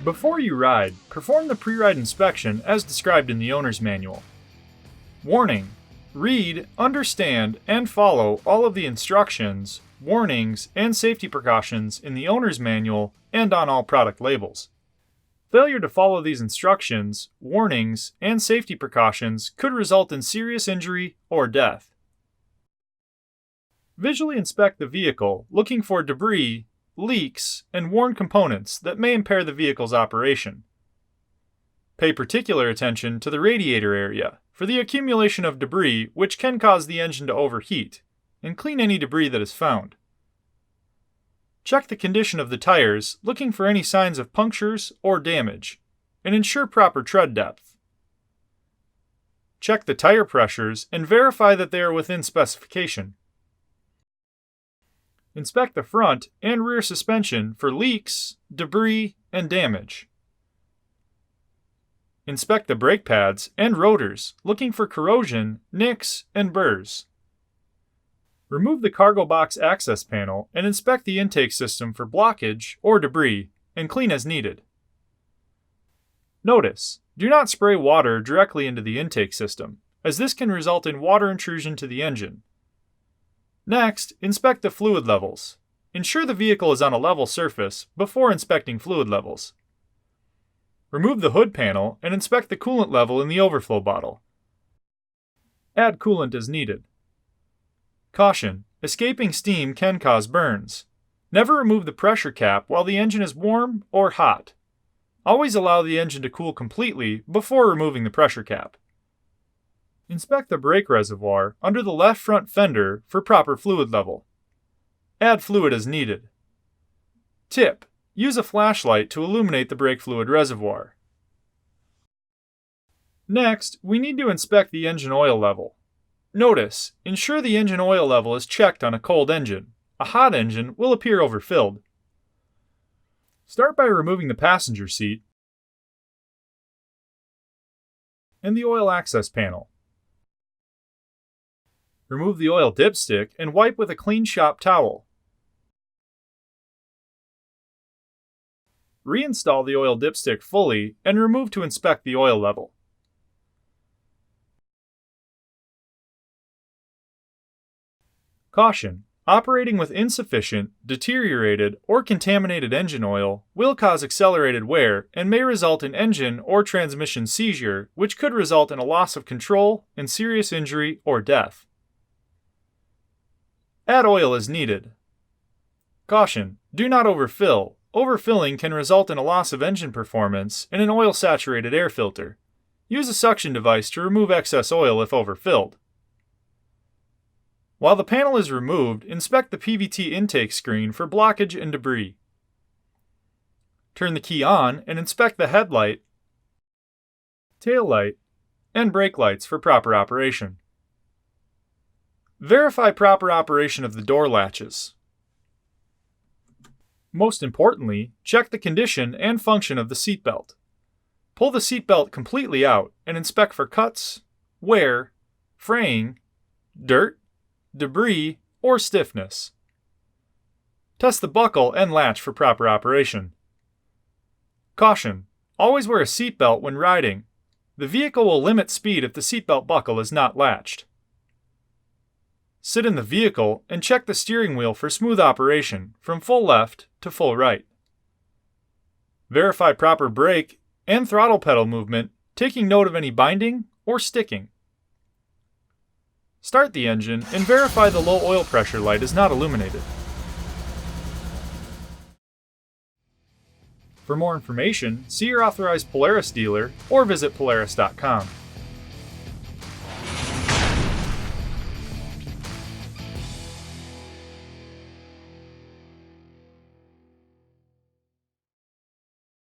Before you ride, perform the pre-ride inspection as described in the owner's manual. Warning: read, understand, and follow all of the instructions, warnings, and safety precautions in the owner's manual and on all product labels. Failure to follow these instructions, warnings, and safety precautions could result in serious injury or death. Visually inspect the vehicle, looking for debris, leaks, and worn components that may impair the vehicle's operation. Pay particular attention to the radiator area for the accumulation of debris which can cause the engine to overheat, and clean any debris that is found. Check the condition of the tires, looking for any signs of punctures or damage, and ensure proper tread depth. Check the tire pressures and verify that they are within specification. Inspect the front and rear suspension for leaks, debris, and damage. Inspect the brake pads and rotors, looking for corrosion, nicks, and burrs. Remove the cargo box access panel and inspect the intake system for blockage or debris, and clean as needed. Notice: do not spray water directly into the intake system, as this can result in water intrusion to the engine. Next, inspect the fluid levels. Ensure the vehicle is on a level surface before inspecting fluid levels. Remove the hood panel and inspect the coolant level in the overflow bottle. Add coolant as needed. Caution: escaping steam can cause burns. Never remove the pressure cap while the engine is warm or hot. Always allow the engine to cool completely before removing the pressure cap. Inspect the brake reservoir under the left front fender for proper fluid level. Add fluid as needed. Tip: use a flashlight to illuminate the brake fluid reservoir. Next, we need to inspect the engine oil level. Notice: ensure the engine oil level is checked on a cold engine. A hot engine will appear overfilled. Start by removing the passenger seat and the oil access panel. Remove the oil dipstick and wipe with a clean shop towel. Reinstall the oil dipstick fully and remove to inspect the oil level. Caution: operating with insufficient, deteriorated, or contaminated engine oil will cause accelerated wear and may result in engine or transmission seizure, which could result in a loss of control and serious injury or death. Add oil as needed. Caution: do not overfill. Overfilling can result in a loss of engine performance and an oil-saturated air filter. Use a suction device to remove excess oil if overfilled. While the panel is removed, inspect the PVT intake screen for blockage and debris. Turn the key on and inspect the headlight, tail light, and brake lights for proper operation. Verify proper operation of the door latches. Most importantly, check the condition and function of the seatbelt. Pull the seatbelt completely out and inspect for cuts, wear, fraying, dirt, debris, or stiffness. Test the buckle and latch for proper operation. Caution: always wear a seatbelt when riding. The vehicle will limit speed if the seatbelt buckle is not latched. Sit in the vehicle and check the steering wheel for smooth operation from full left to full right. Verify proper brake and throttle pedal movement, taking note of any binding or sticking. Start the engine and verify the low oil pressure light is not illuminated. For more information, see your authorized Polaris dealer or visit Polaris.com.